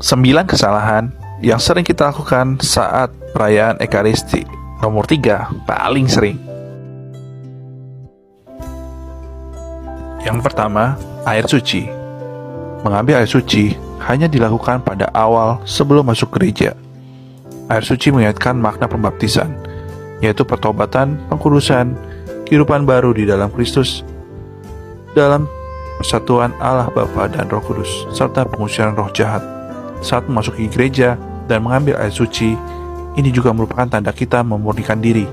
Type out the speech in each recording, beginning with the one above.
9 kesalahan yang sering kita lakukan saat perayaan Ekaristi. Nomor 3, paling sering. Yang pertama, air suci. Mengambil air suci hanya dilakukan pada awal sebelum masuk gereja. Air suci mengingatkan makna pembaptisan, yaitu pertobatan, pengkudusan, kehidupan baru di dalam Kristus, dalam persatuan Allah Bapa dan Roh Kudus, serta pengusiran roh jahat. Saat memasuki gereja dan mengambil air suci, ini juga merupakan tanda kita memurnikan diri,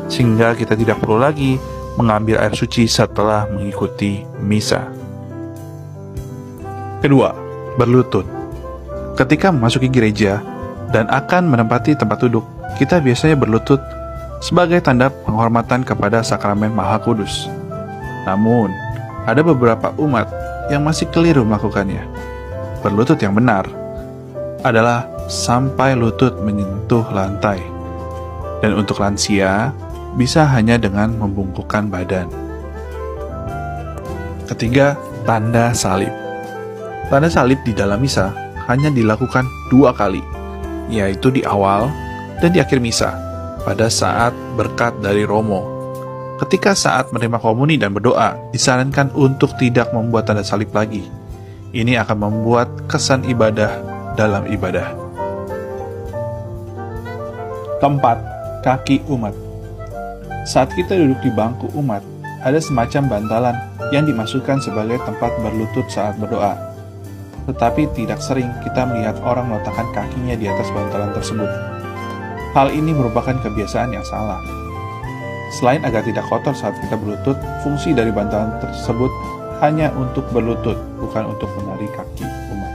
sehingga kita tidak perlu lagi mengambil air suci setelah mengikuti misa. Kedua, berlutut. Ketika memasuki gereja dan akan menempati tempat duduk, kita biasanya berlutut sebagai tanda penghormatan kepada sakramen Maha Kudus. Namun, ada beberapa umat yang masih keliru melakukannya. Berlutut yang benar adalah sampai lutut menyentuh lantai. Dan untuk lansia, bisa hanya dengan membungkukkan badan. Ketiga, tanda salib. Tanda salib di dalam misa hanya dilakukan 2 kali, yaitu di awal dan di akhir misa, pada saat berkat dari Romo. Ketika saat menerima komuni dan berdoa, disarankan untuk tidak membuat tanda salib lagi. Ini akan membuat kesan ibadah dalam ibadah. Keempat, kaki umat. Saat kita duduk di bangku umat, ada semacam bantalan yang dimasukkan sebagai tempat berlutut saat berdoa. Tetapi tidak sering kita melihat orang meletakkan kakinya di atas bantalan tersebut. Hal ini merupakan kebiasaan yang salah. Selain agar tidak kotor saat kita berlutut, fungsi dari bantalan tersebut hanya untuk berlutut, bukan untuk menarik kaki umat.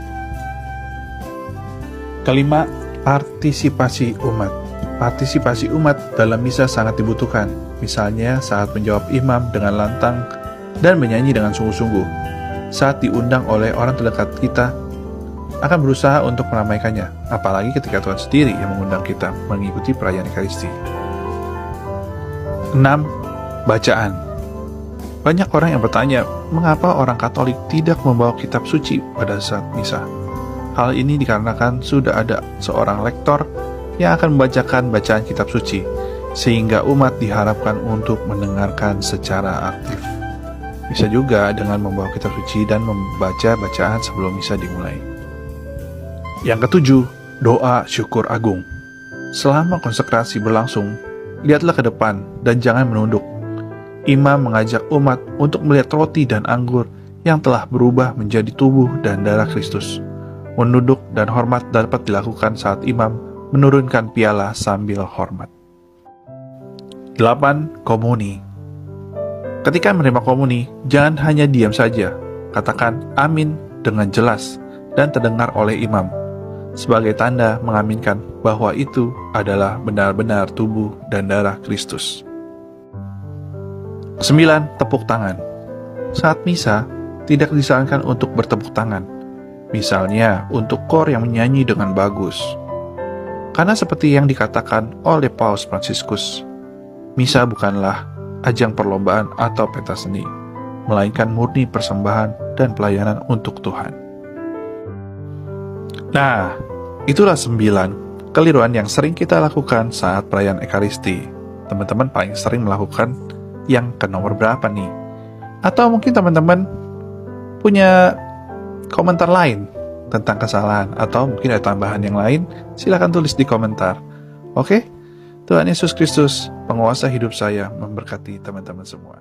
Kelima, partisipasi umat. Partisipasi umat dalam misa sangat dibutuhkan, misalnya saat menjawab imam dengan lantang dan menyanyi dengan sungguh-sungguh. Saat diundang oleh orang terdekat kita, akan berusaha untuk meramaikannya, apalagi ketika Tuhan sendiri yang mengundang kita mengikuti perayaan Ekaristi. 6. Bacaan. Banyak orang yang bertanya, mengapa orang Katolik tidak membawa kitab suci pada saat misa? Hal ini dikarenakan sudah ada seorang lektor yang akan membacakan bacaan kitab suci, sehingga umat diharapkan untuk mendengarkan secara aktif. Bisa juga dengan membawa kitab suci dan membaca bacaan sebelum misa dimulai. Yang ketujuh, doa syukur agung. Selama konsekrasi berlangsung, lihatlah ke depan dan jangan menunduk. Imam mengajak umat untuk melihat roti dan anggur yang telah berubah menjadi tubuh dan darah Kristus. Menunduk dan hormat dapat dilakukan saat imam menurunkan piala sambil hormat. 8. Komuni. Ketika menerima komuni, jangan hanya diam saja. Katakan amin dengan jelas dan terdengar oleh imam, sebagai tanda mengaminkan bahwa itu adalah benar-benar tubuh dan darah Kristus. 9. Tepuk tangan. Saat misa, tidak disarankan untuk bertepuk tangan. Misalnya, untuk kor yang menyanyi dengan bagus. Karena seperti yang dikatakan oleh Paus Fransiskus, misa bukanlah ajang perlombaan atau pentas seni, melainkan murni persembahan dan pelayanan untuk Tuhan. Nah, itulah 9 keliruan yang sering kita lakukan saat perayaan Ekaristi. Teman-teman paling sering melakukan yang ke nomor berapa nih? Atau mungkin teman-teman punya komentar lain tentang kesalahan, atau mungkin ada tambahan yang lain, silahkan tulis di komentar. Oke? Tuhan Yesus Kristus, penguasa hidup saya, memberkati teman-teman semua.